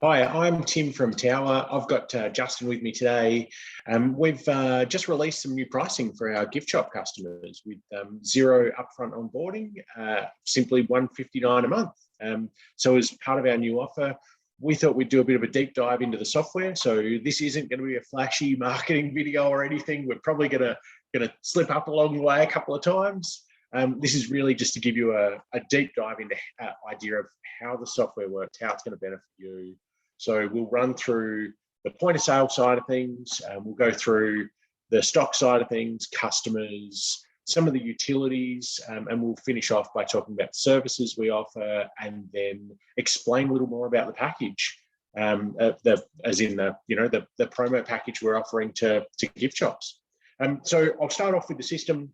Hi, I'm Tim from Tower. I've got Justin with me today. We've just released some new pricing for our gift shop customers with Xero upfront onboarding, simply $159 a month. So as part of our new offer, we thought we'd do a bit of a deep dive into the software. So this isn't going to be a flashy marketing video or anything. We're probably going to slip up along the way a couple of times. This is really just to give you a deep dive into idea of how the software works, how it's going to benefit you. So we'll run through the point of sale side of things. We'll go through the stock side of things, customers, some of the utilities, and we'll finish off by talking about services we offer, and then explain a little more about the package, as in the promo package we're offering to gift shops. So I'll start off with the system.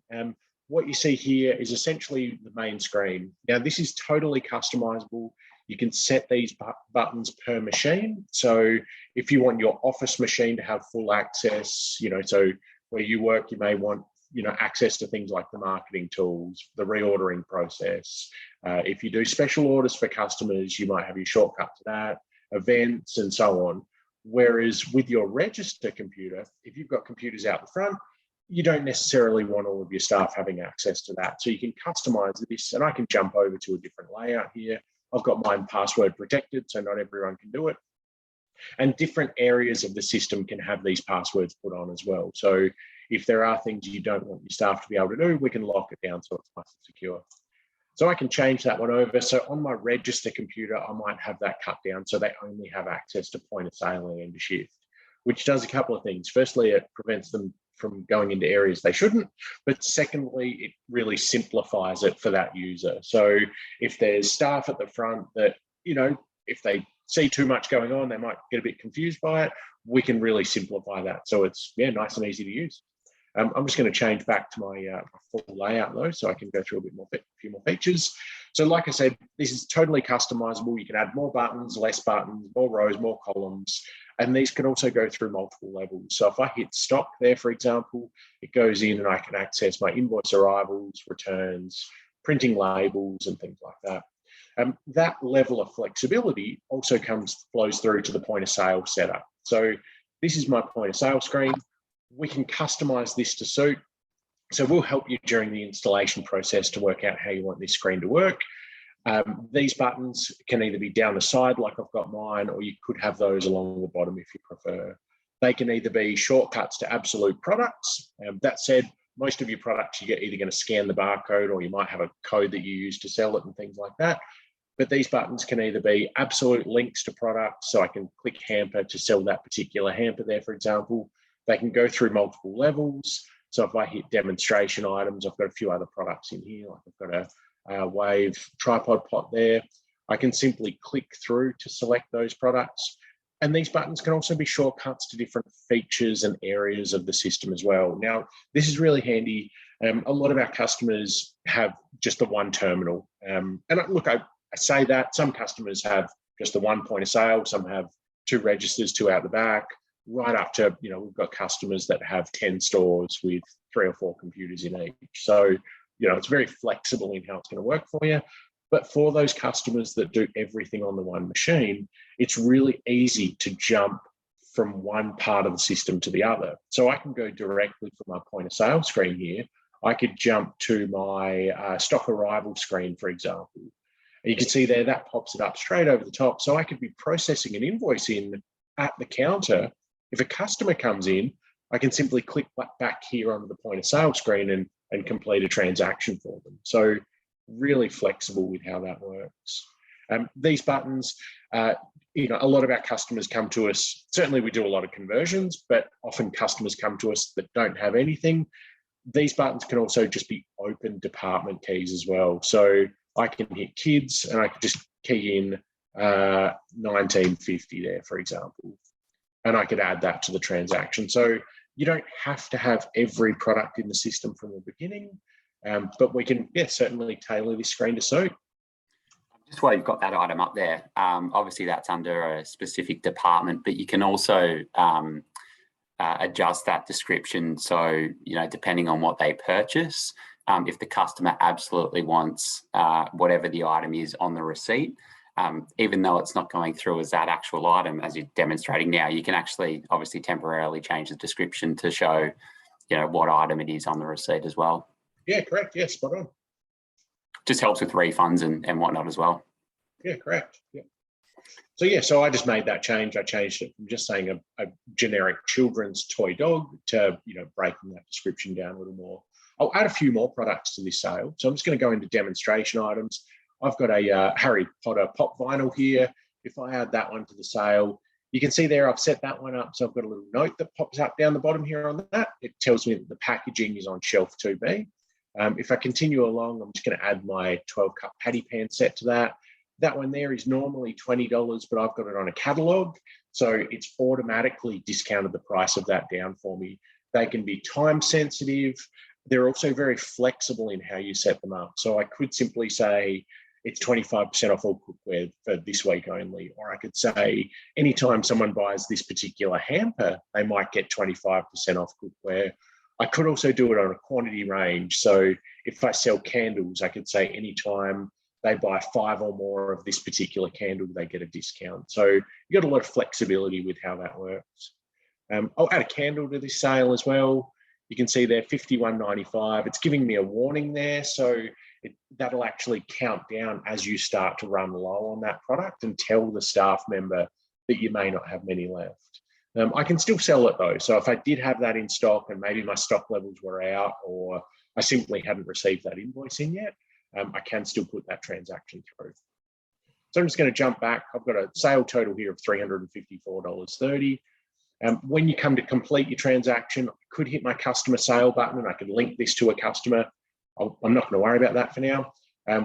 What you see here is essentially the main screen. Now, this is totally customizable. You can set these buttons per machine. So if you want your office machine to have full access, so where you work, you may want, access to things like the marketing tools, the reordering process. If you do special orders for customers, you might have your shortcut to that, events and so on. Whereas with your register computer, if you've got computers out the front, you don't necessarily want all of your staff having access to that. So you can customize this, and I can jump over to a different layout here. I've got mine password protected, so not everyone can do it. And different areas of the system can have these passwords put on as well. So if there are things you don't want your staff to be able to do, we can lock it down so it's nice and secure. So I can change that one over. So on my register computer, I might have that cut down so they only have access to point of sale and end of shift, which does a couple of things. Firstly, it prevents them from going into areas they shouldn't, but secondly, it really simplifies it for that user. So if there's staff at the front that, if they see too much going on, they might get a bit confused by it, we can really simplify that. So it's, nice and easy to use. I'm just going to change back to my full layout though, so I can go through a few more features. So like I said, this is totally customizable. You can add more buttons, less buttons, more rows, more columns, and these can also go through multiple levels. So if I hit stock there, for example, it goes in and I can access my invoice arrivals, returns, printing labels, and things like that. That level of flexibility also flows through to the point of sale setup. So this is my point of sale screen. We can customize this to suit. So we'll help you during the installation process to work out how you want this screen to work. These buttons can either be down the side like I've got mine, or you could have those along the bottom if you prefer. They can either be shortcuts to absolute products. That said, most of your products, you're either going to scan the barcode, or you might have a code that you use to sell it and things like that. But these buttons can either be absolute links to products. So I can click hamper to sell that particular hamper there, for example. They can go through multiple levels. So if I hit demonstration items, I've got a few other products in here. Like I've got a Wave tripod pot there. I can simply click through to select those products. And these buttons can also be shortcuts to different features and areas of the system as well. Now, this is really handy. A lot of our customers have just the one terminal. And look, I say that some customers have just the one point of sale. Some have two registers, two out the back, right up to, we've got customers that have 10 stores with 3 or 4 computers in each. So, it's very flexible in how it's going to work for you. But for those customers that do everything on the one machine, it's really easy to jump from one part of the system to the other. So I can go directly from my point of sale screen here. I could jump to my stock arrival screen, for example. And you can see there, that pops it up straight over the top. So I could be processing an invoice in at the counter. If a customer comes in, I can simply click back here onto the point of sale screen and complete a transaction for them. So really flexible with how that works. These buttons, a lot of our customers come to us. Certainly we do a lot of conversions, but often customers come to us that don't have anything. These buttons can also just be open department keys as well. So I can hit kids and I can just key in 1950 there, for example. And I could add that to the transaction. So you don't have to have every product in the system from the beginning, but we can, certainly tailor this screen to suit. Just while you've got that item up there, obviously that's under a specific department, but you can also adjust that description. So, depending on what they purchase, if the customer absolutely wants whatever the item is on the receipt, even though it's not going through as that actual item as you're demonstrating now, you can actually obviously temporarily change the description to show, what item it is on the receipt as well. Yeah, correct. Yeah, spot on. Just helps with refunds and whatnot as well. Yeah, correct. Yeah. So I just made that change. I changed it from just saying a generic children's toy dog to, breaking that description down a little more. I'll add a few more products to this sale. So I'm just going to go into demonstration items. I've got a Harry Potter pop vinyl here. If I add that one to the sale, you can see there I've set that one up. So I've got a little note that pops up down the bottom here on that. It tells me that the packaging is on shelf 2B. If I continue along, I'm just going to add my 12-cup patty pan set to that. That one there is normally $20, but I've got it on a catalog. So it's automatically discounted the price of that down for me. They can be time sensitive. They're also very flexible in how you set them up. So I could simply say it's 25% off all cookware for this week only. Or I could say anytime someone buys this particular hamper, they might get 25% off cookware. I could also do it on a quantity range. So if I sell candles, I could say anytime they buy 5 or more of this particular candle, they get a discount. So you got a lot of flexibility with how that works. I'll add a candle to this sale as well. You can see there, $51.95. It's giving me a warning there. So that'll actually count down as you start to run low on that product and tell the staff member that you may not have many left. I can still sell it though. So if I did have that in stock and maybe my stock levels were out or I simply hadn't received that invoicing yet, I can still put that transaction through. So I'm just going to jump back. I've got a sale total here of $354.30. When you come to complete your transaction, I could hit my customer sale button and I could link this to a customer. I'm not going to worry about that for now.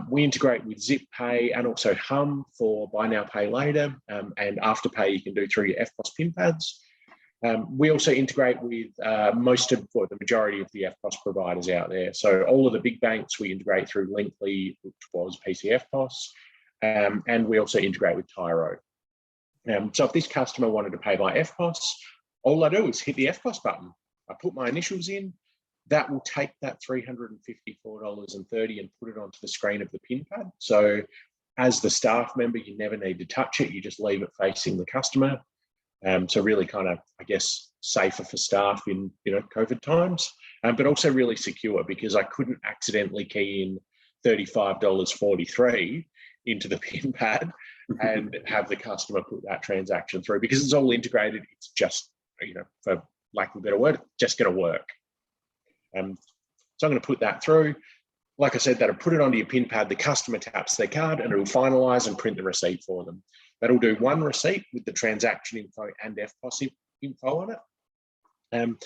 We integrate with Zip Pay and also Hum for buy now, pay later, and Afterpay you can do through your EFTPOS PIN pads. We also integrate with the majority of the EFTPOS providers out there. So all of the big banks we integrate through Linkly, which was PC EFTPOS, and we also integrate with Tyro. So if this customer wanted to pay by EFTPOS, all I do is hit the EFTPOS button. I put my initials in. That will take that $354.30 and put it onto the screen of the PIN pad. So as the staff member, you never need to touch it. You just leave it facing the customer. So really kind of, I guess, safer for staff in COVID times, but also really secure because I couldn't accidentally key in $35.43 into the PIN pad and have the customer put that transaction through because it's all integrated. It's just, for lack of a better word, just going to work. So I'm going to put that through. Like I said, that'll put it onto your PIN pad. The customer taps their card and it will finalize and print the receipt for them. That'll do one receipt with the transaction info and EFTPOS info on it.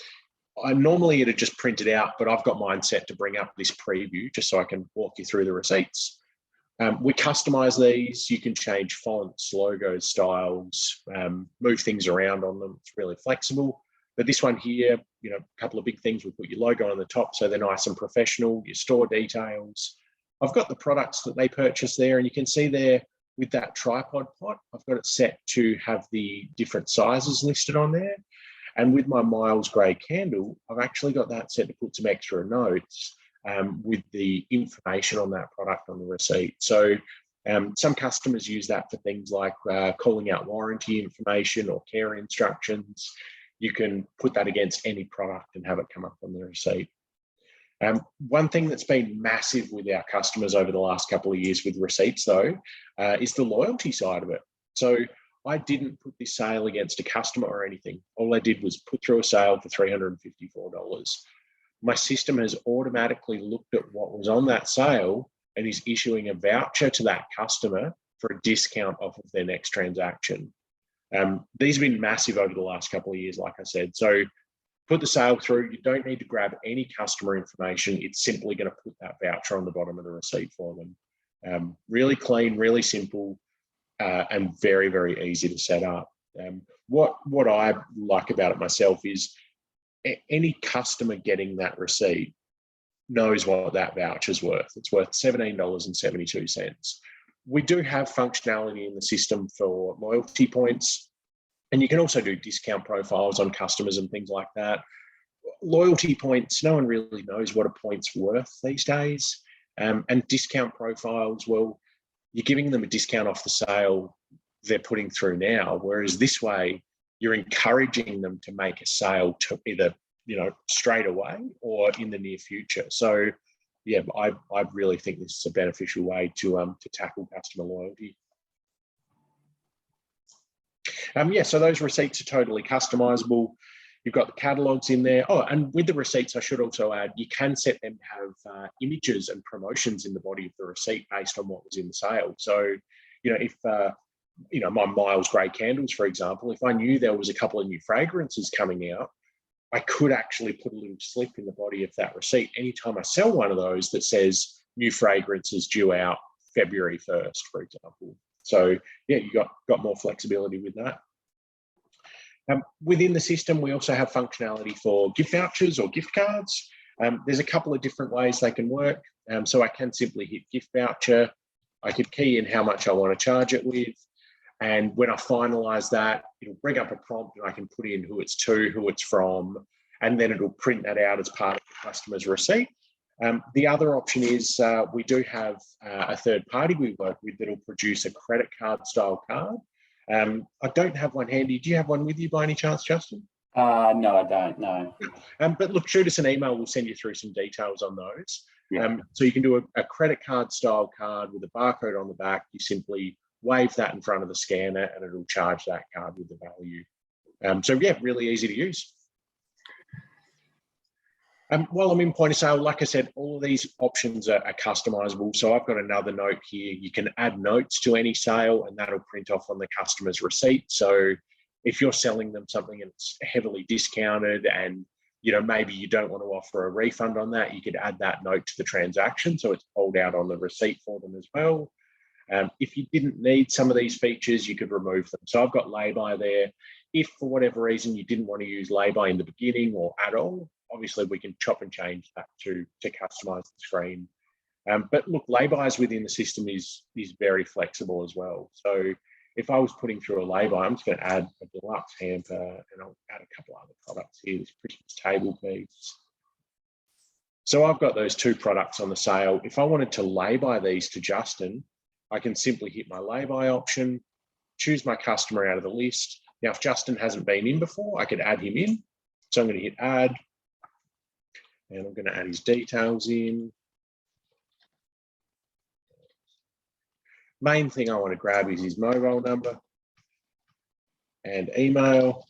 I normally it'd just print it out, but I've got mine set to bring up this preview just so I can walk you through the receipts. We customize these. You can change fonts, logos, styles, move things around on them. It's really flexible. But this one here, a couple of big things. We put your logo on the top so they're nice and professional, your store details. I've got the products that they purchase there, and you can see there with that tripod pot, I've got it set to have the different sizes listed on there. And with my Miles Grey candle, I've actually got that set to put some extra notes with the information on that product on the receipt. So some customers use that for things like calling out warranty information or care instructions. You can put that against any product and have it come up on the receipt. One thing that's been massive with our customers over the last couple of years with receipts, though, is the loyalty side of it. So I didn't put this sale against a customer or anything. All I did was put through a sale for $354. My system has automatically looked at what was on that sale and is issuing a voucher to that customer for a discount off of their next transaction. These have been massive over the last couple of years, like I said. So put the sale through. You don't need to grab any customer information. It's simply going to put that voucher on the bottom of the receipt for them. Really clean, really simple, and very, very easy to set up. What I like about it myself is any customer getting that receipt knows what that voucher's worth. It's worth $17.72. We do have functionality in the system for loyalty points, and you can also do discount profiles on customers and things like that. Loyalty points, no one really knows what a point's worth these days. And discount profiles, well, you're giving them a discount off the sale they're putting through now, whereas this way you're encouraging them to make a sale to either, straight away or in the near future. So yeah, I really think this is a beneficial way to tackle customer loyalty. So those receipts are totally customizable. You've got the catalogs in there. Oh, and with the receipts, I should also add, you can set them to have images and promotions in the body of the receipt based on what was in the sale. So, if, my Miles Grey candles, for example, if I knew there was a couple of new fragrances coming out, I could actually put a little slip in the body of that receipt anytime I sell one of those that says new fragrances due out February 1st, for example. So yeah, you got more flexibility with that. Within the system, we also have functionality for gift vouchers or gift cards. There's a couple of different ways they can work. So I can simply hit gift voucher. I could key in how much I want to charge it with. And when I finalize that, it'll bring up a prompt and I can put in who it's to, who it's from, and then it'll print that out as part of the customer's receipt. The other option is we do have a third party we work with that'll produce a credit card style card. I don't have one handy. Do you have one with you by any chance, Justin? No, I don't, no. But look, shoot us an email. We'll send you through some details on those. Yeah. So you can do a credit card style card with a barcode on the back. You simply wave that in front of the scanner and it'll charge that card with the value. So yeah, really easy to use. While I'm in point of sale, like I said, all of these options are customizable. So I've got another note here. You can add notes to any sale and that'll print off on the customer's receipt. So if you're selling them something and it's heavily discounted and maybe you don't want to offer a refund on that, you could add that note to the transaction so it's pulled out on the receipt for them as well. If you didn't need some of these features, you could remove them. So I've got lay-by there. If for whatever reason you didn't want to use lay-by in the beginning or at all, obviously we can chop and change that to customize the screen. But look, lay-bys within the system is very flexible as well. So if I was putting through a lay-by, I'm just going to add a deluxe hamper and I'll add a couple other products here, this Christmas table piece. So I've got those two products on the sale. If I wanted to lay-by these to Justin, I can simply hit my lay-by option, choose my customer out of the list. Now, if Justin hasn't been in before, I could add him in. So I'm going to hit add, and I'm going to add his details in. Main thing I want to grab is his mobile number and email.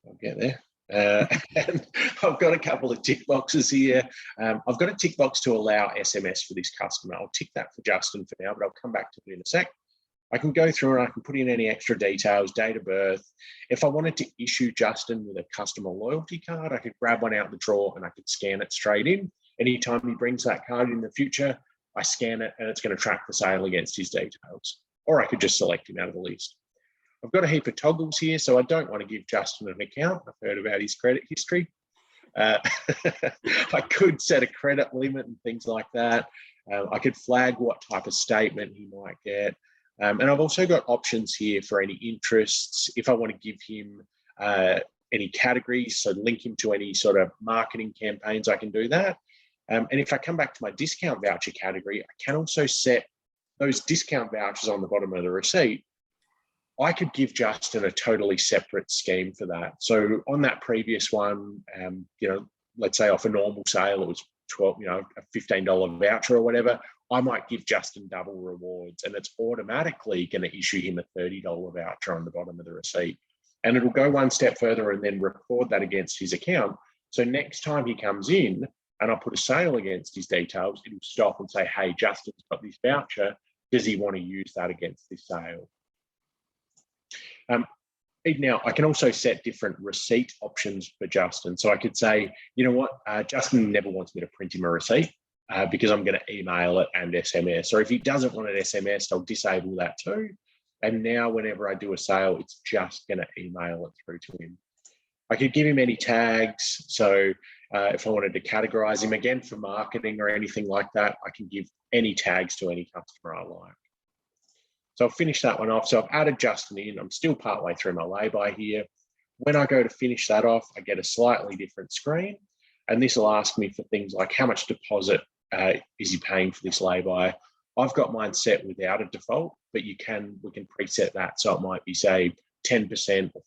I'll get there. And I've got a couple of tick boxes here. I've got a tick box to allow SMS for this customer. I'll tick that for Justin for now, but I'll come back to it in a sec. I can go through and I can put in any extra details, date of birth. If I wanted to issue Justin with a customer loyalty card, I could grab one out of the drawer and I could scan it straight in. Anytime he brings that card in the future, I scan it and it's going to track the sale against his details. Or I could just select him out of the list. I've got a heap of toggles here, so I don't want to give Justin an account. I've heard about his credit history. I could set a credit limit and things like that. I could flag what type of statement he might get. And I've also got options here for any interests. If I want to give him any categories, so link him to any sort of marketing campaigns, I can do that. And if I come back to my discount voucher category, I can also set those discount vouchers on the bottom of the receipt. I could give Justin a totally separate scheme for that. So on that previous one, let's say off a normal sale, it was a $15 voucher or whatever. I might give Justin double rewards and it's automatically going to issue him a $30 voucher on the bottom of the receipt. And it'll go one step further and then record that against his account. So next time he comes in and I put a sale against his details, it'll stop and say, hey, Justin's got this voucher. Does he want to use that against this sale? Now, I can also set different receipt options for Justin. So I could say, you know what, Justin never wants me to print him a receipt because I'm going to email it and SMS. Or if he doesn't want it SMS, I'll disable that too. And now whenever I do a sale, it's just going to email it through to him. I could give him any tags. So if I wanted to categorize him again for marketing or anything like that, I can give any tags to any customer I like. So I'll finish that one off. So I've added Justin in. I'm still partway through my lay-by here. When I go to finish that off, I get a slightly different screen. And this will ask me for things like how much deposit is he paying for this lay-by. I've got mine set without a default, but we can preset that. So it might be, say, 10% or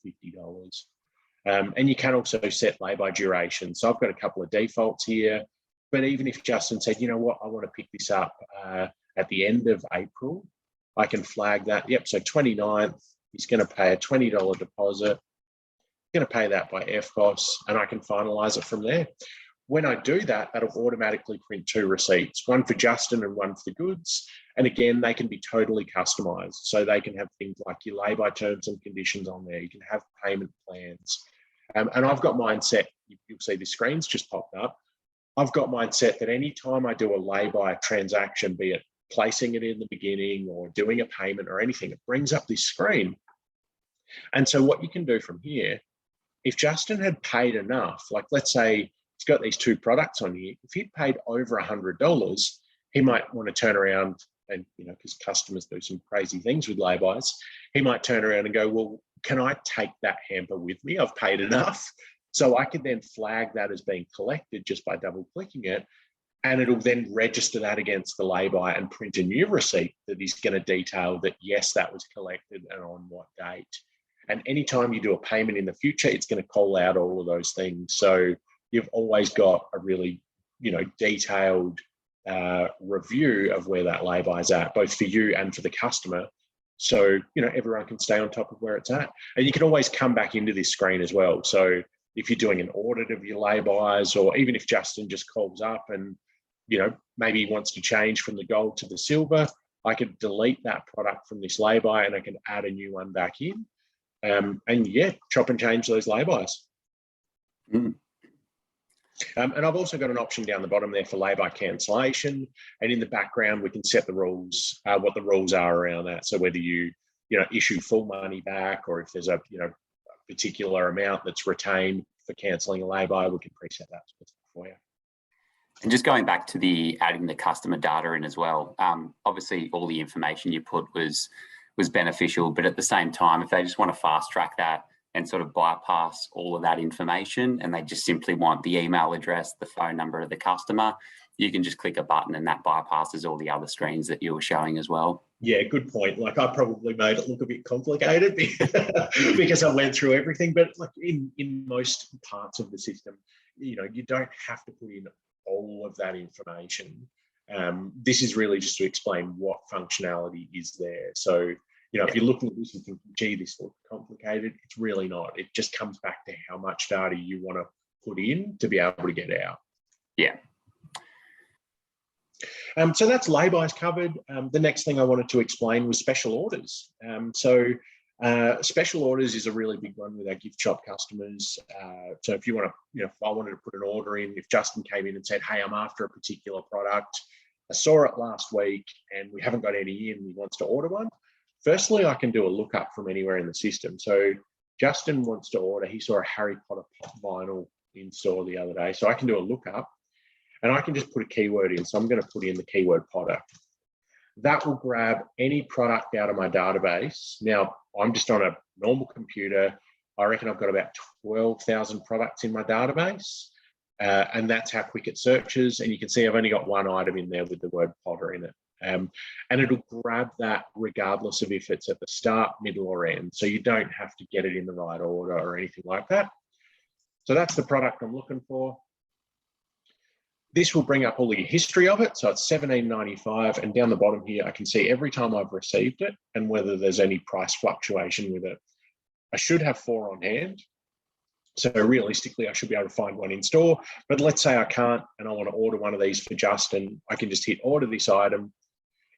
$50. And you can also set lay-by duration. So I've got a couple of defaults here, but even if Justin said, you know what, I want to pick this up at the end of April, I can flag that. Yep, so 29th, he's going to pay a $20 deposit. Going to pay that by FCOS, and I can finalize it from there. When I do that, that'll automatically print 2 receipts, one for Justin and one for the goods. And again, they can be totally customized. So they can have things like your lay-by terms and conditions on there. You can have payment plans. And I've got mine set, you'll see the screen's just popped up. I've got mine set that anytime I do a lay-by transaction, be it placing it in the beginning or doing a payment or anything, it brings up this screen. And so what you can do from here, if Justin had paid enough, like let's say he's got these 2 products on here, if he'd paid over $100, he might want to turn around and, because customers do some crazy things with lay-bys, he might turn around and go, well, can I take that hamper with me? I've paid enough. So I could then flag that as being collected just by double clicking it. And it'll then register that against the lay-by and print a new receipt that is going to detail that, yes, that was collected and on what date. And anytime you do a payment in the future, it's going to call out all of those things. So you've always got a really, detailed review of where that lay-by is at, both for you and for the customer. So, everyone can stay on top of where it's at. And you can always come back into this screen as well. So if you're doing an audit of your lay-bys, or even if Justin just calls up and, maybe he wants to change from the gold to the silver, I could delete that product from this lay-by and I can add a new one back in. And yeah, chop and change those lay-bys. And I've also got an option down the bottom there for lay-by cancellation. And in the background, we can set the rules, what the rules are around that. So whether you, issue full money back, or if there's a, particular amount that's retained for cancelling a lay-by, we can preset that for you. And just going back to the adding the customer data in as well, obviously all the information you put was beneficial, but at the same time, if they just want to fast track that and sort of bypass all of that information and they just simply want the email address, the phone number of the customer, you can just click a button and that bypasses all the other screens that you were showing as well. Yeah, good point. Like I probably made it look a bit complicated because I went through everything, but like in most parts of the system, you don't have to put in all of that information. This is really just to explain what functionality is there. So, if you're looking at this and thinking, gee, this looks complicated, it's really not. It just comes back to how much data you want to put in to be able to get out. Yeah. So that's lay-bys covered. The next thing I wanted to explain was special orders. Special orders is a really big one with our gift shop customers. So if you want to, if I wanted to put an order in, if Justin came in and said, hey, I'm after a particular product, I saw it last week and we haven't got any in, he wants to order one. Firstly, I can do a lookup from anywhere in the system. So Justin wants to order, he saw a Harry Potter pop vinyl in store the other day. So I can do a lookup and I can just put a keyword in. So I'm going to put in the keyword Potter. That will grab any product out of my database. Now, I'm just on a normal computer. I reckon I've got about 12,000 products in my database. And that's how quick it searches. And you can see I've only got one item in there with the word Potter in it. And it'll grab that regardless of if it's at the start, middle, or end. So you don't have to get it in the right order or anything like that. So that's the product I'm looking for. This will bring up all the history of it. So it's $17.95, and down the bottom here, I can see every time I've received it and whether there's any price fluctuation with it. I should have 4 on hand. So realistically, I should be able to find one in store, but let's say I can't and I want to order one of these for Justin. I can just hit order this item.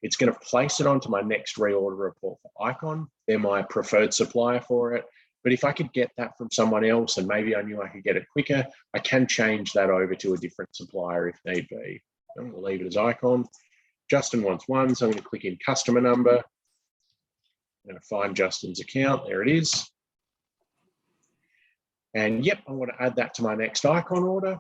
It's going to place it onto my next reorder report for Icon. They're my preferred supplier for it. But if I could get that from someone else and maybe I knew I could get it quicker, I can change that over to a different supplier if need be. I'm going to leave it as Icon. Justin wants one, so I'm going to click in customer number. I'm going to find Justin's account. There it is. And yep, I want to add that to my next Icon order.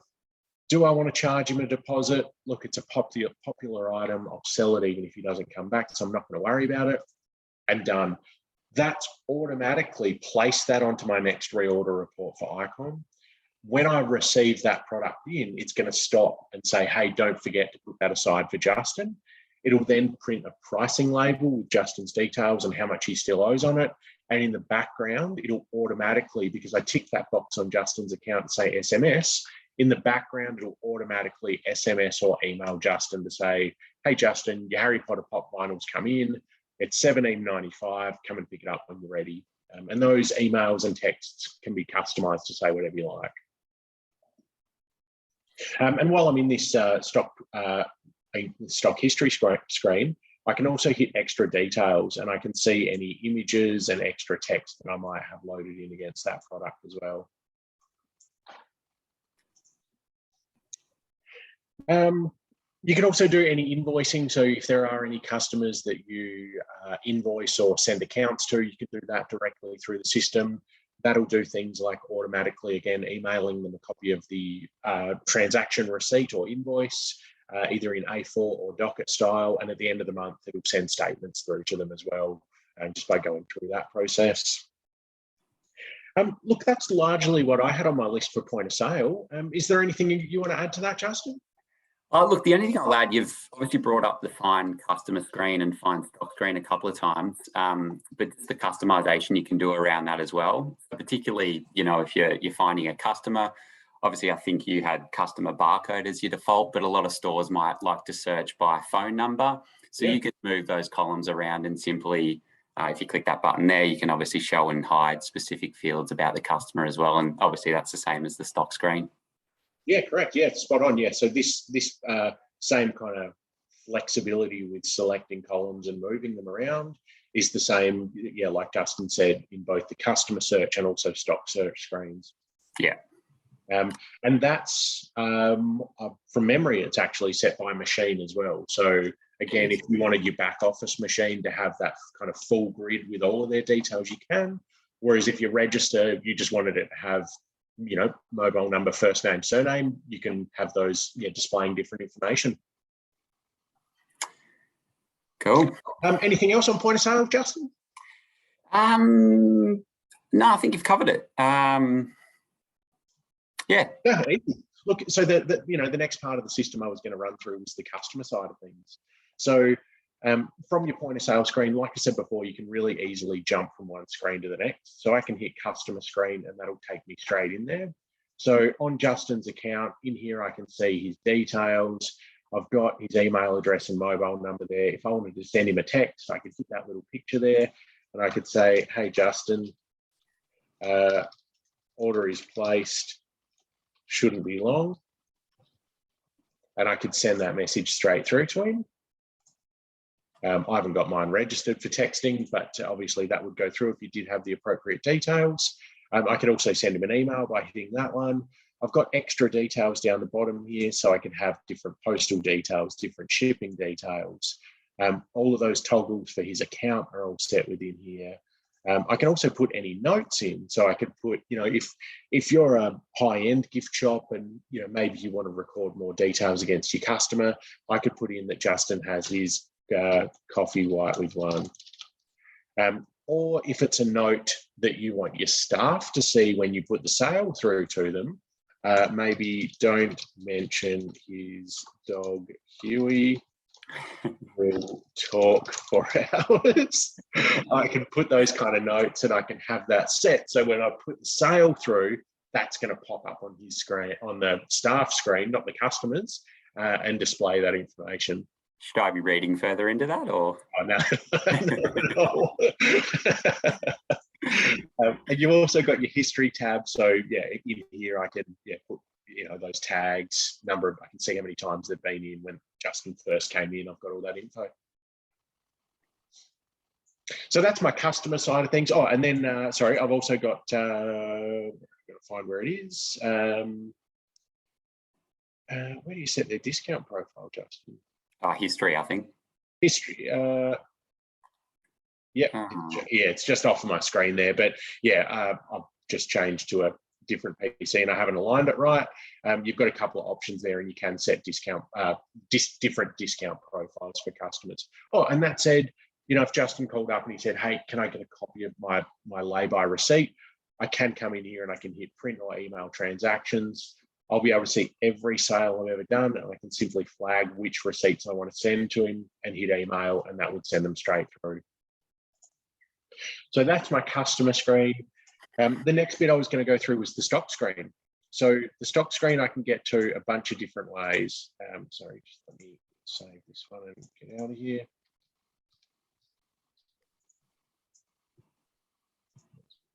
Do I want to charge him a deposit? Look, it's a popular item. I'll sell it even if he doesn't come back, so I'm not going to worry about it. And done. That's automatically placed that onto my next reorder report for Icon. when I receive that product in, it's going to stop and say, hey, don't forget to put that aside for Justin. It'll then print a pricing label with Justin's details and how much he still owes on it. And in the background, it'll automatically, because I tick that box on Justin's account and say SMS, in the background, it'll automatically SMS or email Justin to say, hey, Justin, your Harry Potter pop vinyl's come in. It's $17.95. Come and pick it up when you're ready. And those emails and texts can be customized to say whatever you like. And while I'm in this stock history screen, I can also hit extra details, and I can see any images and extra text that I might have loaded in against that product as well. You can also do any invoicing. So if there are any customers that you invoice or send accounts to, you can do that directly through the system. That'll do things like automatically, again, emailing them a copy of the transaction receipt or invoice, either in A4 or docket style. And at the end of the month, it'll send statements through to them as well, just by going through that process. Look, that's largely what I had on my list for point of sale. Is there anything you want to add to that, Justin? Look, the only thing I'll add, you've obviously brought up the find customer screen and find stock screen a couple of times, but it's the customization you can do around that as well. Particularly, if you're finding a customer, obviously I think you had customer barcode as your default, but a lot of stores might like to search by phone number. So you can move those columns around and simply, if you click that button there, you can obviously show and hide specific fields about the customer as well. And obviously that's the same as the stock screen. Yeah, correct. Yeah, spot on. Yeah, so this same kind of flexibility with selecting columns and moving them around is the same, like Justin said, in both the customer search and also stock search screens. Yeah. And that's, from memory, it's actually set by machine as well. So again, if you wanted your back office machine to have that kind of full grid with all of their details, you can. Whereas if you register, you just wanted it to have mobile number, first name, surname, you can have those displaying different information. Cool. Anything else on point of sale, Justin? No, I think you've covered it. Yeah, easy. Look, so the next part of the system I was going to run through was the customer side of things. So from your point of sale screen, like I said before, you can really easily jump from one screen to the next. So I can hit customer screen and that'll take me straight in there. So on Justin's account in here, I can see his details. I've got his email address and mobile number there. If I wanted to send him a text, I could hit that little picture there and I could say, hey, Justin, order is placed, shouldn't be long. And I could send that message straight through to him. I haven't got mine registered for texting, but obviously that would go through if you did have the appropriate details. I could also send him an email by hitting that one. I've got extra details down the bottom here, so I can have different postal details, different shipping details. All of those toggles for his account are all set within here. I can also put any notes in. So I could put, if you're a high-end gift shop and, maybe you want to record more details against your customer, I could put in that Justin has his coffee white with one. Or if it's a note that you want your staff to see when you put the sale through to them, maybe don't mention his dog Huey. We'll talk for hours. I can put those kind of notes and I can have that set. So when I put the sale through, that's going to pop up on his screen, on the staff screen, not the customers, and display that information. Should I be reading further into that, or? Oh, no, and you've also got your history tab. So yeah, in here I can put those tags, I can see how many times they've been in. When Justin first came in, I've got all that info. So that's my customer side of things. Oh, and then sorry, I've also got. I've got to find where it is. Where do you set their discount profile, Justin? History, I think. History. It's just off of my screen there. But yeah, I've just changed to a different PC and I haven't aligned it right. You've got a couple of options there, and you can set different discount profiles for customers. Oh, and that said, if Justin called up and he said, "Hey, can I get a copy of my lay-by receipt?" I can come in here and I can hit print or email transactions. I'll be able to see every sale I've ever done, and I can simply flag which receipts I want to send to him and hit email, and that would send them straight through. So that's my customer screen. The next bit I was going to go through was the stock screen. So the stock screen I can get to a bunch of different ways. Sorry, just let me save this one and get out of here.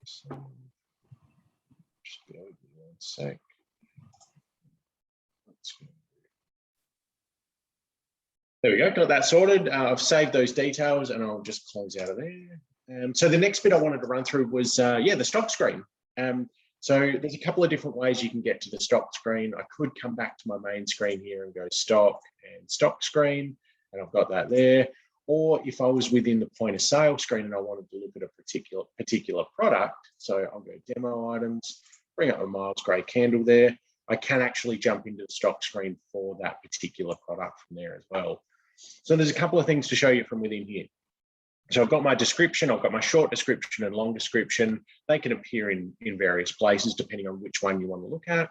Just bear with me one sec. There we go, got that sorted. I've saved those details and I'll just close out of there. So the next bit I wanted to run through was, the stock screen. So there's a couple of different ways you can get to the stock screen. I could come back to my main screen here and go stock and stock screen, and I've got that there. Or if I was within the point of sale screen and I wanted to look at a particular product, so I'll go demo items, bring up a Miles Grey candle there. I can actually jump into the stock screen for that particular product from there as well. So there's a couple of things to show you from within here. So I've got my description, I've got my short description and long description. They can appear in various places depending on which one you want to look at.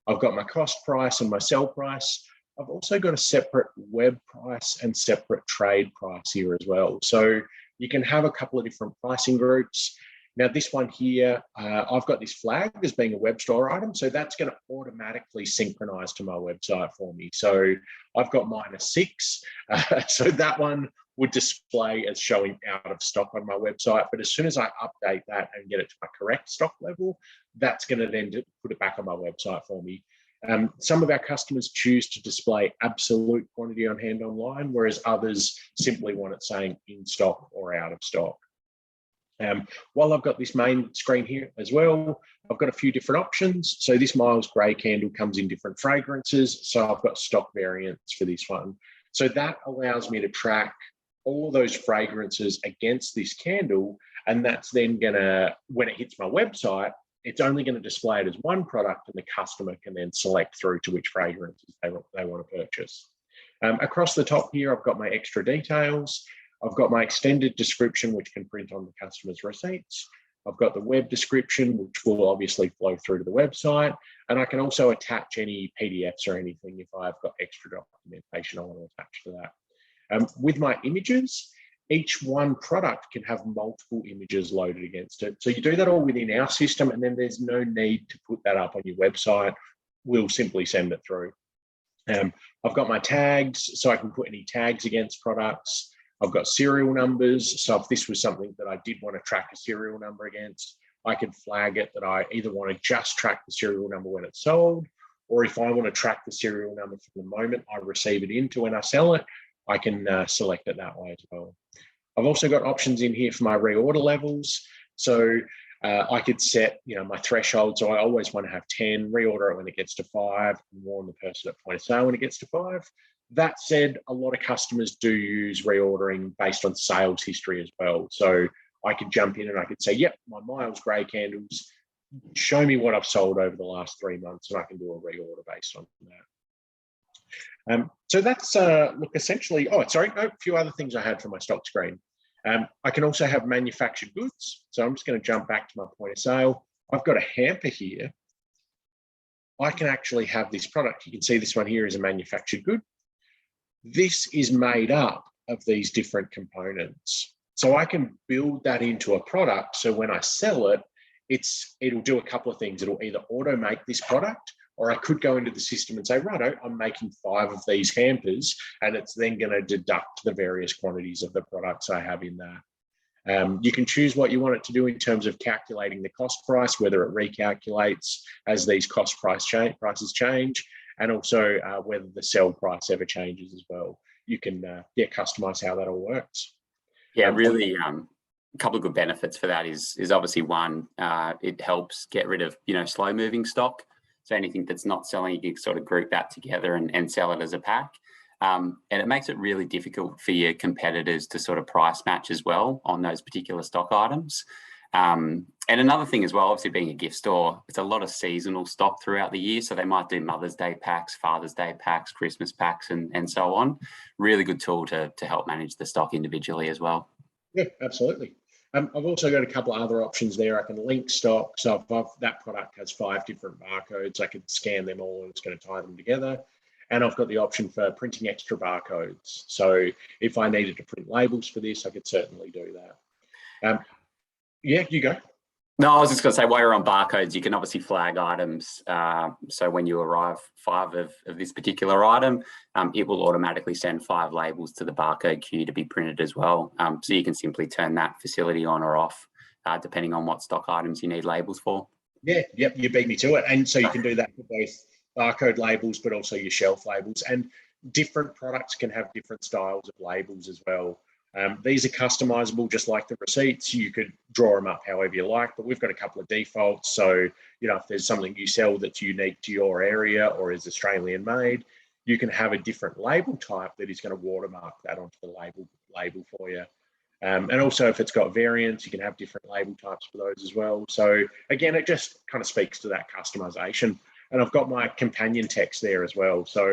I've got my cost price and my sell price. I've also got a separate web price and separate trade price here as well. So you can have a couple of different pricing groups. Now this one here, I've got this flag as being a web store item. So that's going to automatically synchronize to my website for me. So I've got -6. So that one would display as showing out of stock on my website. But as soon as I update that and get it to my correct stock level, that's going to then put it back on my website for me. Some of our customers choose to display absolute quantity on hand online, whereas others simply want it saying in stock or out of stock. While I've got this main screen here as well, I've got a few different options. So this Miles Grey candle comes in different fragrances. So I've got stock variants for this one. So that allows me to track all of those fragrances against this candle. And that's then gonna, when it hits my website, it's only going to display it as one product, and the customer can then select through to which fragrances they want to purchase. Across the top here, I've got my extra details. I've got my extended description, which can print on the customer's receipts. I've got the web description, which will obviously flow through to the website. And I can also attach any PDFs or anything if I've got extra documentation I want to attach to that. With my images, each one product can have multiple images loaded against it. So you do that all within our system, and then there's no need to put that up on your website. We'll simply send it through. I've got my tags, so I can put any tags against products. I've got serial numbers. So if this was something that I did want to track a serial number against, I could flag it that I either want to just track the serial number when it's sold, or if I want to track the serial number from the moment I receive it into when I sell it, I can select it that way as well. I've also got options in here for my reorder levels. So I could set, my threshold. So I always want to have 10, reorder it when it gets to 5, and warn the person at point of sale when it gets to 5. That said, a lot of customers do use reordering based on sales history as well. So I could jump in and I could say, yep, my Miles Grey candles, show me what I've sold over the last 3 months, and I can do a reorder based on that. So that's look, essentially, a few other things I had for my stock screen. I can also have manufactured goods. So I'm just going to jump back to my point of sale. I've got a hamper here. I can actually have this product. You can see this one here is a manufactured good. This is made up of these different components. So I can build that into a product. So when I sell it, it'll do a couple of things. It'll either auto make this product, or I could go into the system and say, righto, I'm making 5 of these hampers, and it's then going to deduct the various quantities of the products I have in there. You can choose what you want it to do in terms of calculating the cost price, whether it recalculates as these cost prices change, and also whether the sell price ever changes as well. You can customize how that all works. Yeah, really. A couple of good benefits for that is obviously one, it helps get rid of slow moving stock. So anything that's not selling, you can sort of group that together and sell it as a pack. And it makes it really difficult for your competitors to sort of price match as well on those particular stock items. And another thing as well, obviously being a gift store, it's a lot of seasonal stock throughout the year. So they might do Mother's Day packs, Father's Day packs, Christmas packs, and so on. Really good tool to help manage the stock individually as well. Yeah, absolutely. I've also got a couple of other options there. I can link stock. So if that product has 5 different barcodes, I could scan them all and it's going to tie them together. And I've got the option for printing extra barcodes. So if I needed to print labels for this, I could certainly do that. Yeah, you go. No, I was just going to say, while you're on barcodes, you can obviously flag items. So when you arrive 5 of this particular item, it will automatically send 5 labels to the barcode queue to be printed as well. So you can simply turn that facility on or off, depending on what stock items you need labels for. Yeah, yep, you beat me to it. And so you can do that for both barcode labels, but also your shelf labels. And different products can have different styles of labels as well. These are customizable, just like the receipts. You could draw them up however you like, but we've got a couple of defaults. So, you know, if there's something you sell that's unique to your area or is Australian made, you can have a different label type that is going to watermark that onto the label for you. And also, if it's got variants, you can have different label types for those as well. So again, it just kind of speaks to that customization. And I've got my companion text there as well. So,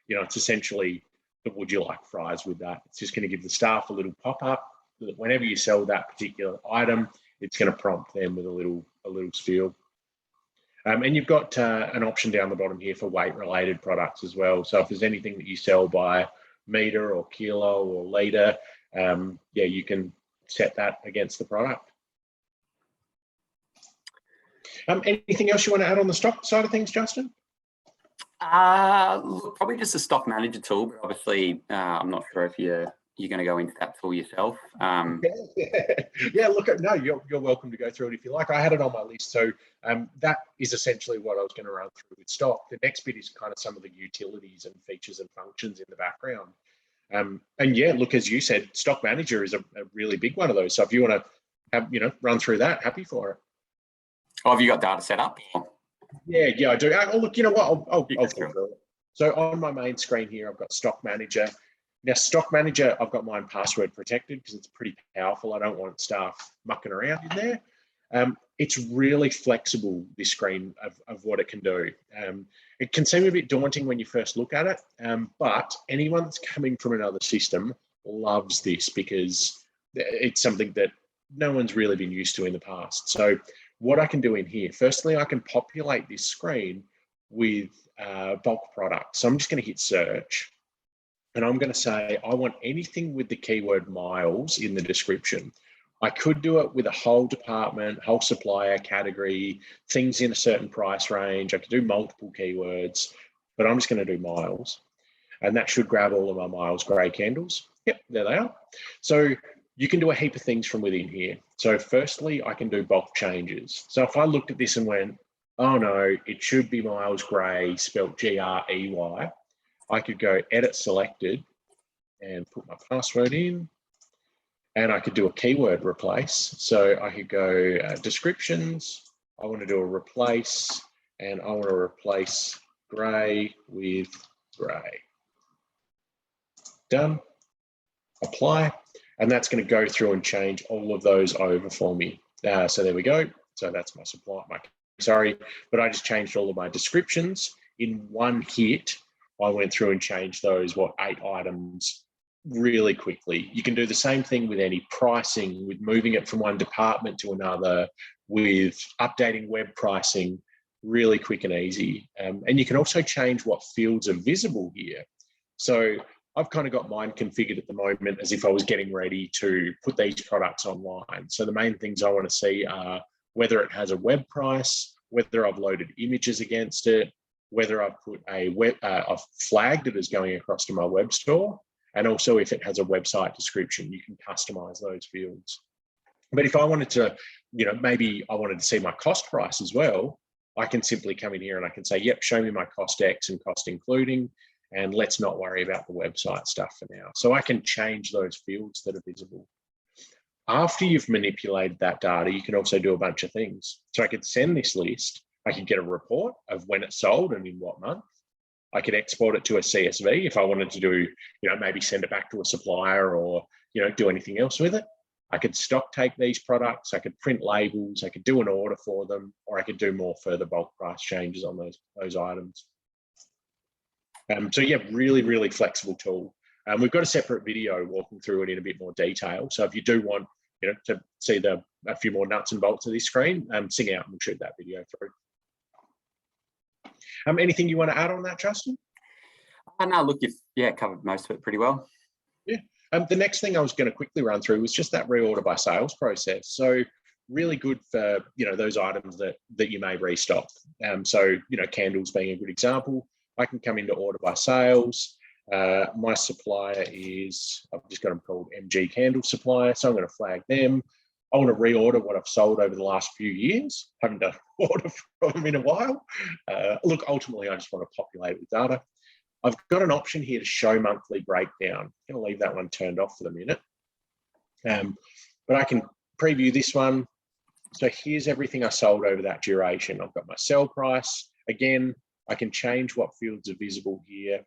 you know, it's essentially the "would you like fries" with that. It's just going to give the staff a little pop-up that whenever you sell that particular item, it's going to prompt them with a little spiel. And you've got an option down the bottom here for weight-related products as well. So if there's anything that you sell by meter or kilo or litre, yeah, you can set that against the product. Anything else you want to add on the stock side of things, Justin? Look, probably just a stock manager tool, but obviously I'm not sure if you're going to go into that tool yourself. Yeah, look, no, you're welcome to go through it if you like. I had it on my list. So that is essentially what I was going to run through with stock. The next bit is kind of some of the utilities and features and functions in the background. And yeah, look, as you said, stock manager is a really big one of those. So if you want to have, you know, run through that, happy for it. Oh, have you got data set up? Yeah, I do. Oh, look, you know what? I'll go through it. So on my main screen here, I've got Stock Manager. Now, Stock Manager, I've got mine password protected because it's pretty powerful. I don't want staff mucking around in there. It's really flexible, this screen, of what it can do. It can seem a bit daunting when you first look at it, but anyone that's coming from another system loves this because it's something that no one's really been used to in the past. So what I can do in here, firstly, I can populate this screen with bulk products. So I'm just going to hit search and I'm going to say, I want anything with the keyword miles in the description. I could do it with a whole department, whole supplier category, things in a certain price range. I could do multiple keywords, but I'm just going to do miles. And that should grab all of my miles grey candles. Yep, there they are. So you can do a heap of things from within here. So firstly, I can do bulk changes. So if I looked at this and went, oh no, it should be miles grey, spelled G-R-E-Y, I could go edit selected and put my password in, and I could do a keyword replace. So I could go descriptions, I want to do a replace, and I want to replace grey with grey. Done, apply. And that's going to go through and change all of those over for me. So there we go. So that's my supply, but I just changed all of my descriptions in one hit. I went through and changed those, 8 items really quickly. You can do the same thing with any pricing, with moving it from one department to another, with updating web pricing, really quick and easy. And you can also change what fields are visible here. So I've kind of got mine configured at the moment as if I was getting ready to put these products online. So the main things I want to see are whether it has a web price, whether I've loaded images against it, whether I've put I've flagged it as going across to my web store, and also if it has a website description, you can customize those fields. But if I wanted to, you know, maybe I wanted to see my cost price as well, I can simply come in here and I can say, yep, show me my cost X and cost including, and let's not worry about the website stuff for now. So I can change those fields that are visible. After you've manipulated that data, you can also do a bunch of things. So I could send this list, I could get a report of when it sold and in what month. I could export it to a CSV if I wanted to do, you know, maybe send it back to a supplier or, you know, do anything else with it. I could stock take these products, I could print labels, I could do an order for them, or I could do more further bulk price changes on those items. So yeah, really, really flexible tool. We've got a separate video walking through it in a bit more detail. So if you do want, to see a few more nuts and bolts of this screen, sing out and we'll shoot that video through. Anything you want to add on that, Justin? No, look, you've covered most of it pretty well. Yeah. The next thing I was going to quickly run through was just that reorder by sales process. So really good for those items that you may restock. So candles being a good example. I can come into order by sales. My supplier is, I've just got them called MG Candle Supplier, so I'm going to flag them. I want to reorder what I've sold over the last few years. Haven't done an order from them in a while. Look, ultimately, I just want to populate it with data. I've got an option here to show monthly breakdown. I'm going to leave that one turned off for the minute. But I can preview this one. So here's everything I sold over that duration. I've got my sell price. Again, I can change what fields are visible here.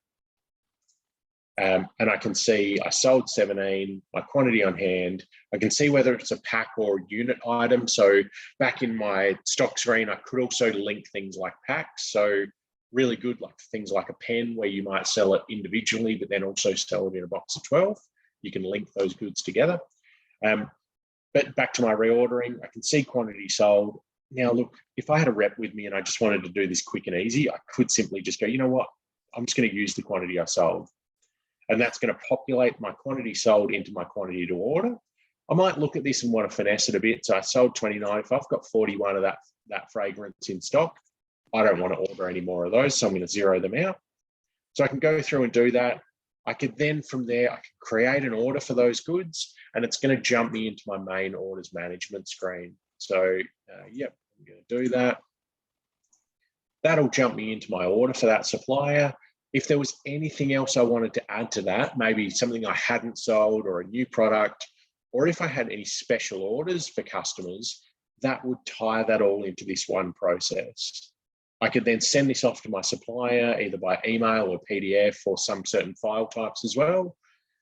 And I can see I sold 17, my quantity on hand. I can see whether it's a pack or a unit item. So back in my stock screen, I could also link things like packs. So really good, like things like a pen where you might sell it individually, but then also sell it in a box of 12. You can link those goods together. But back to my reordering, I can see quantity sold. Now, look, if I had a rep with me and I just wanted to do this quick and easy, I could simply just go, you know what? I'm just going to use the quantity I sold. And that's going to populate my quantity sold into my quantity to order. I might look at this and want to finesse it a bit. So I sold 29. If I've got 41 of that fragrance in stock, I don't want to order any more of those. So I'm going to zero them out. So I can go through and do that. I could then from there, I can create an order for those goods and it's going to jump me into my main orders management screen. So yep, I'm going to do that. That'll jump me into my order for that supplier. If there was anything else I wanted to add to that, maybe something I hadn't sold or a new product, or if I had any special orders for customers, that would tie that all into this one process. I could then send this off to my supplier, either by email or PDF or some certain file types as well.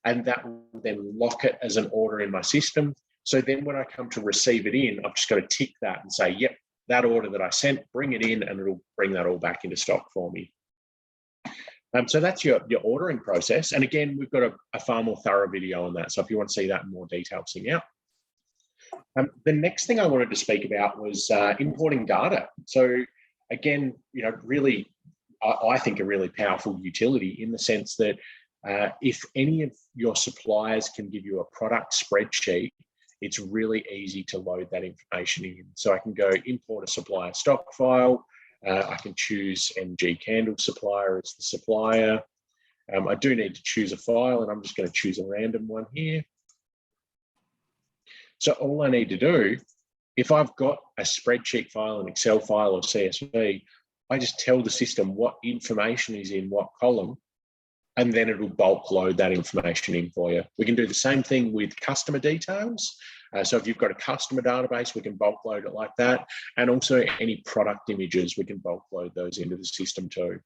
And that will then lock it as an order in my system. So then when I come to receive it in, I've just got to tick that and say, yep, that order that I sent, bring it in, and it'll bring that all back into stock for me. So that's your ordering process. And again, we've got a far more thorough video on that. So if you want to see that in more detail, sing out. The next thing I wanted to speak about was importing data. So again, really, I think a really powerful utility in the sense that if any of your suppliers can give you a product spreadsheet, it's really easy to load that information in. So I can go import a supplier stock file. I can choose MG Candle Supplier as the supplier. I do need to choose a file, and I'm just going to choose a random one here. So all I need to do, if I've got a spreadsheet file, an Excel file, or CSV, I just tell the system what information is in what column, and then it'll bulk load that information in for you. We can do the same thing with customer details. So if you've got a customer database, we can bulk load it like that. And also any product images, we can bulk load those into the system too.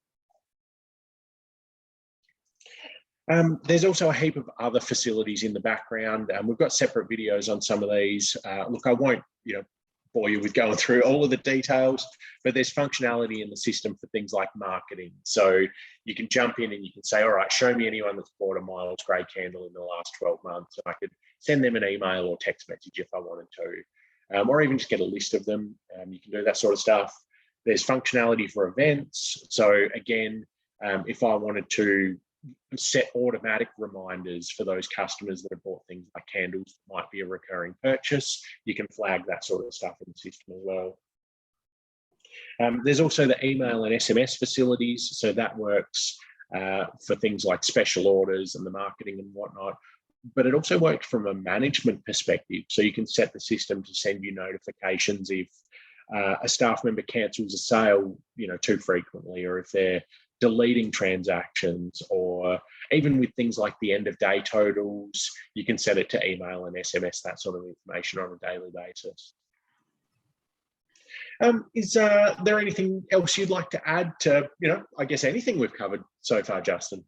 There's also a heap of other facilities in the background. We've got separate videos on some of these. Look, I won't bore you with going through all of the details, but there's functionality in the system for things like marketing. So you can jump in and you can say, all right, show me anyone that's bought a Miles Grey candle in the last 12 months. And I could send them an email or text message if I wanted to, or even just get a list of them. You can do that sort of stuff. There's functionality for events. So again, if I wanted to set automatic reminders for those customers that have bought things like candles that might be a recurring purchase, you can flag that sort of stuff in the system as well. There's also the email and SMS facilities. So that works for things like special orders and the marketing and whatnot. But it also works from a management perspective. So you can set the system to send you notifications if a staff member cancels a sale, too frequently, or if they're deleting transactions, or even with things like the end of day totals, you can set it to email and SMS that sort of information on a daily basis. Is there anything else you'd like to add to, I guess anything we've covered so far, Justin?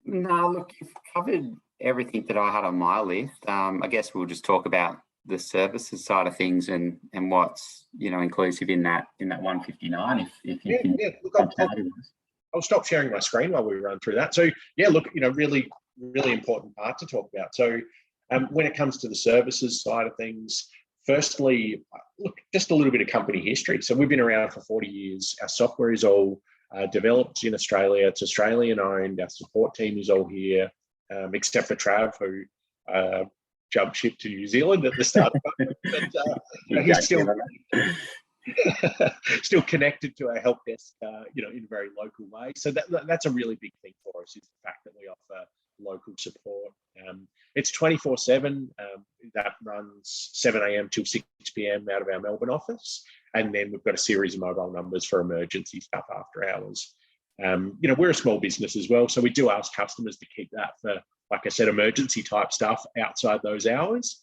No, look, you've covered everything that I had on my list. I guess we'll just talk about the services side of things and what's inclusive in that 159. If you can. Yeah, look, I'll stop sharing my screen while we run through that. So yeah, look, really, really important part to talk about. So When it comes to the services side of things, firstly, look, just a little bit of company history. So we've been around for 40 years. Our software is all developed in Australia. It's Australian owned. Our support team is all here, except for Trav, who jumped ship to New Zealand at the start. But he's still connected to our help desk, in a very local way. So that's a really big thing for us, is the fact that we offer local support. It's 24/7. That runs 7 a.m. till 6 p.m. out of our Melbourne office. And then we've got a series of mobile numbers for emergency stuff after hours. We're a small business as well, so we do ask customers to keep that for, like I said, emergency type stuff outside those hours.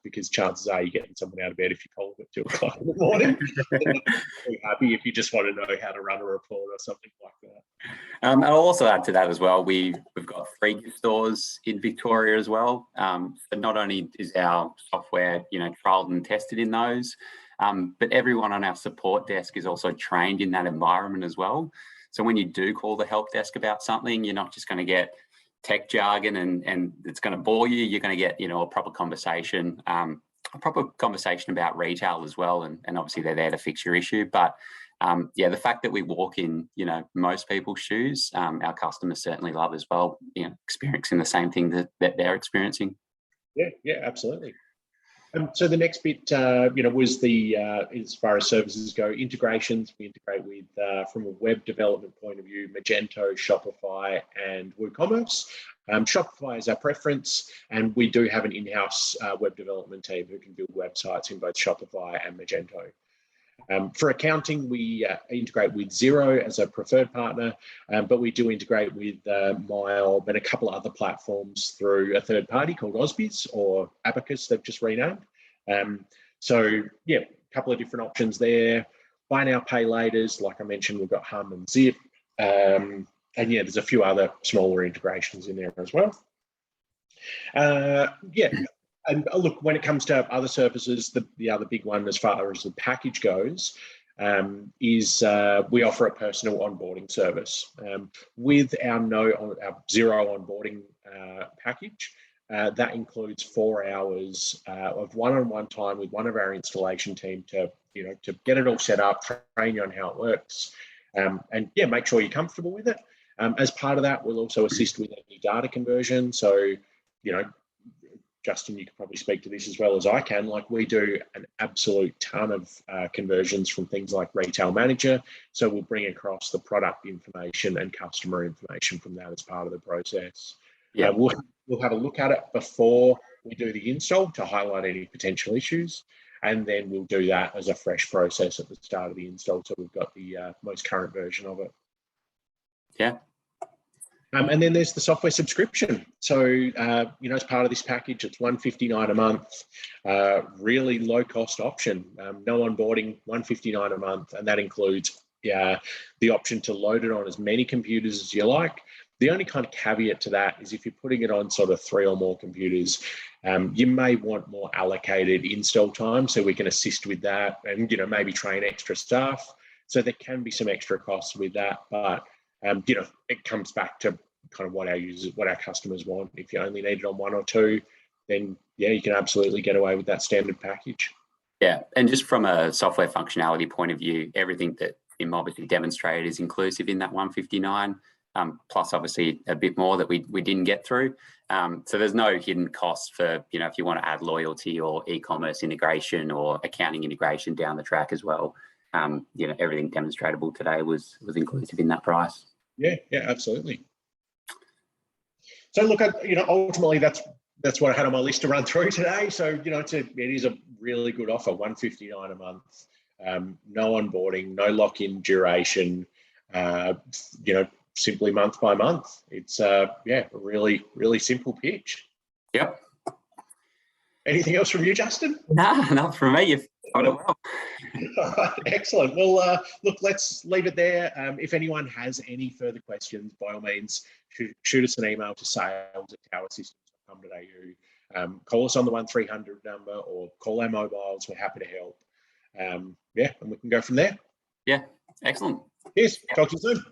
Because chances are you're getting someone out of bed if you call them at 2 o'clock in the morning. Very happy if you just want to know how to run a report or something like that. And I'll also add to that as well, we've got 3 gift stores in Victoria as well. So not only is our software, trialed and tested in those, but everyone on our support desk is also trained in that environment as well. So when you do call the help desk about something, you're not just going to get tech jargon and it's going to bore you. You're going to get, a proper conversation about retail as well. And obviously they're there to fix your issue. But the fact that we walk in, most people's shoes, our customers certainly love as well, experiencing the same thing that they're experiencing. Yeah, absolutely. So the next bit, was the, as far as services go, integrations. We integrate with, from a web development point of view, Magento, Shopify, and WooCommerce. Shopify is our preference, and we do have an in-house web development team who can build websites in both Shopify and Magento. For accounting, we integrate with Xero as a preferred partner, but we do integrate with MyOb and a couple of other platforms through a third party called Ausbiz, or Abacus, they've just renamed. A couple of different options there. Buy now, pay laters, like I mentioned, we've got Hum and Zip. There's a few other smaller integrations in there as well. And look, when it comes to other services, the other big one as far as the package goes is we offer a personal onboarding service. With our Xero onboarding package, that includes 4 hours of one-on-one time with one of our installation team to get it all set up, train you on how it works, make sure you're comfortable with it. As part of that, we'll also assist with any data conversion. So, Justin, you can probably speak to this as well as I can. Like, we do an absolute ton of conversions from things like Retail Manager. So we'll bring across the product information and customer information from that as part of the process. Yeah, we'll have a look at it before we do the install to highlight any potential issues. And then we'll do that as a fresh process at the start of the install. So we've got the most current version of it. Yeah. And then there's the software subscription. So, as part of this package, it's $159 a month, really low cost option, no onboarding, $159 a month. And that includes the option to load it on as many computers as you like. The only kind of caveat to that is if you're putting it on sort of 3 or more computers, you may want more allocated install time, so we can assist with that and, maybe train extra staff. So there can be some extra costs with that, but it comes back to kind of what our customers want. If you only need it on 1 or 2, then you can absolutely get away with that standard package. Yeah, and just from a software functionality point of view, everything that Im obviously demonstrated is inclusive in that 159, plus obviously a bit more that we didn't get through. So there's no hidden costs for, if you want to add loyalty or e-commerce integration or accounting integration down the track as well. Everything demonstratable today was inclusive in that price. Yeah, absolutely. So look, ultimately that's what I had on my list to run through today. So, it is a really good offer, $159 a month, no onboarding, no lock-in duration, simply month by month. It's a really, really simple pitch. Yep. Anything else from you, Justin? No, not from me. You've got it well. All right, excellent. Well, look, let's leave it there. If anyone has any further questions, by all means, shoot us an email to sales@towersystems.com.au. Call us on the 1300 number or call our mobiles. We're happy to help. And we can go from there. Yeah, excellent. Cheers. Talk to you soon.